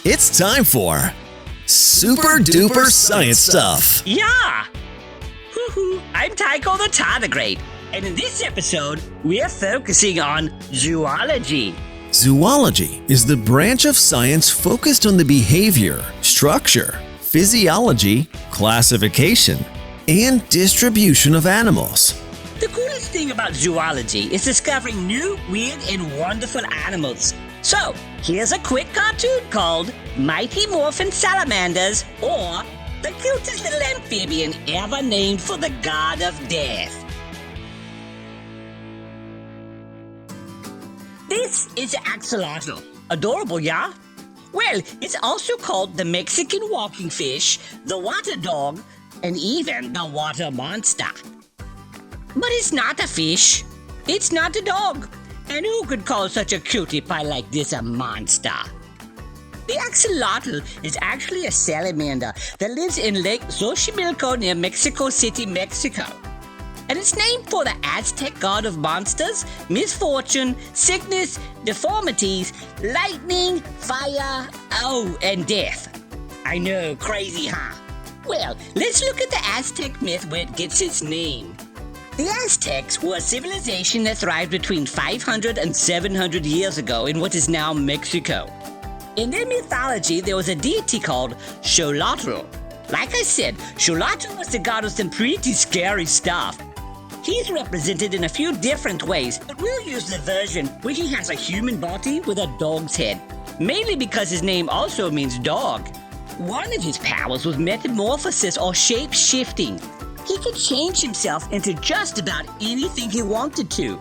It's time for Super Duper Science Stuff. Yeah! Hoo-hoo, I'm Tycho the Tardigrade, and in this episode, we're focusing on zoology. Zoology is the branch of science focused on the behavior, structure, physiology, classification, and distribution of animals. The coolest thing about zoology is discovering new, weird, and wonderful animals. So, here's a quick cartoon called Mighty Morphin Salamanders, or the cutest little amphibian ever named for the god of death. This is the axolotl. Adorable, yeah? Well, it's also called the Mexican walking fish, the water dog, and even the water monster. But it's not a fish. It's not a dog. And who could call such a cutie pie like this a monster? The axolotl is actually a salamander that lives in Lake Xochimilco near Mexico City, Mexico. And it's named for the Aztec god of monsters, misfortune, sickness, deformities, lightning, fire, and death. I know, crazy, huh? Well, let's look at the Aztec myth where it gets its name. The Aztecs were a civilization that thrived between 500 and 700 years ago in what is now Mexico. In their mythology, there was a deity called Axolotl. Like I said, Axolotl was the god of some pretty scary stuff. He's represented in a few different ways, but we'll use the version where he has a human body with a dog's head, mainly because his name also means dog. One of his powers was metamorphosis or shape-shifting. He could change himself into just about anything he wanted to.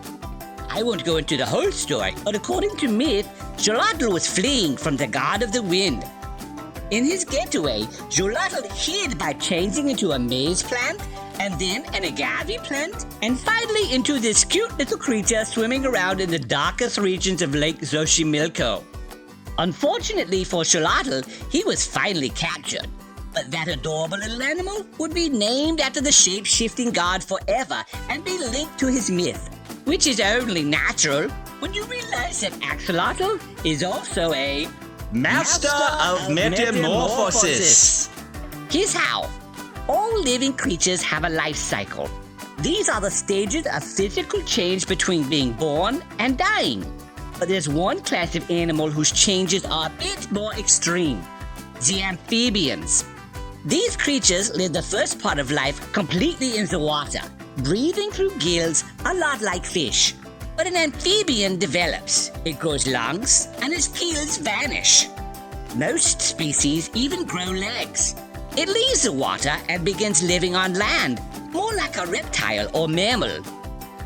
I won't go into the whole story, but according to myth, Axolotl was fleeing from the god of the wind. In his getaway, Axolotl hid by changing into a maize plant, and then an agave plant, and finally into this cute little creature swimming around in the darkest regions of Lake Xochimilco. Unfortunately for Axolotl, he was finally captured. But that adorable little animal would be named after the shape-shifting god forever and be linked to his myth, which is only natural when you realize that Axolotl is also a Master of Metamorphosis. Here's how. All living creatures have a life cycle. These are the stages of physical change between being born and dying. But there's one class of animal whose changes are a bit more extreme. The amphibians. These creatures live the first part of life completely in the water, breathing through gills a lot like fish. But an amphibian develops. It grows lungs, and its gills vanish. Most species even grow legs. It leaves the water and begins living on land, more like a reptile or mammal.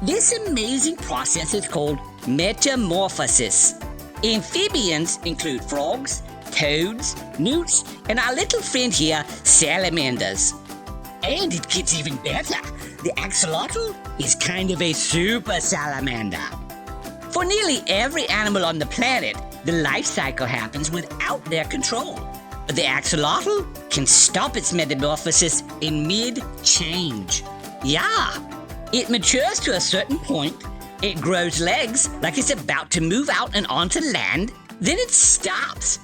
This amazing process is called metamorphosis. Amphibians include frogs, toads, newts, and our little friend here, salamanders. And it gets even better. The axolotl is kind of a super salamander. For nearly every animal on the planet, the life cycle happens without their control. But the axolotl can stop its metamorphosis in mid-change. Yeah, it matures to a certain point, it grows legs like it's about to move out and onto land, then it stops.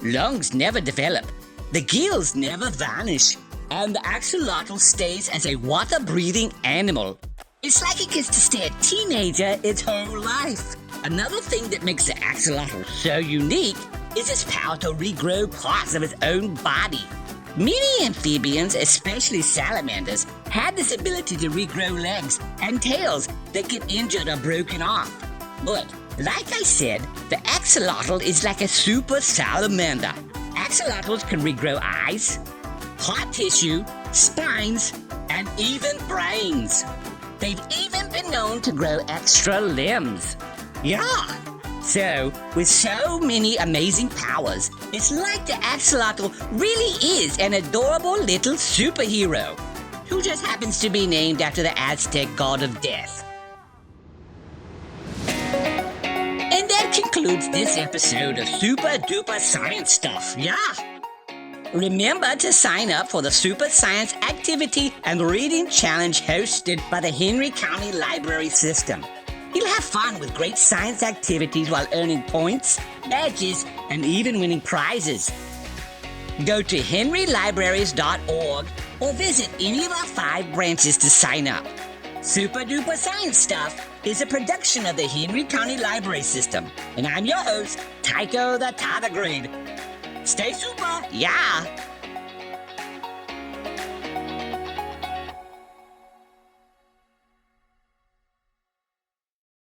Lungs never develop, the gills never vanish, and the axolotl stays as a water-breathing animal. It's like it gets to stay a teenager its whole life. Another thing that makes the axolotl so unique is its power to regrow parts of its own body. Many amphibians, especially salamanders, had this ability to regrow legs and tails that get injured or broken off. But like I said, the axolotl is like a super salamander. Axolotls can regrow eyes, heart tissue, spines, and even brains. They've even been known to grow extra limbs. Yeah! So, with so many amazing powers, it's like the axolotl really is an adorable little superhero who just happens to be named after the Aztec god of death. And that concludes this episode of Super Duper Science Stuff, yeah? Remember to sign up for the Super Science Activity and Reading Challenge hosted by the Henry County Library System. You'll Have fun with great science activities while earning points, badges, and even winning prizes. Go to henrylibraries.org or visit any of our 5 branches to sign up. Super Duper Science Stuff is a production of the Henry County Library System, and I'm your host, Tycho the Tardigrade. Stay super, yeah!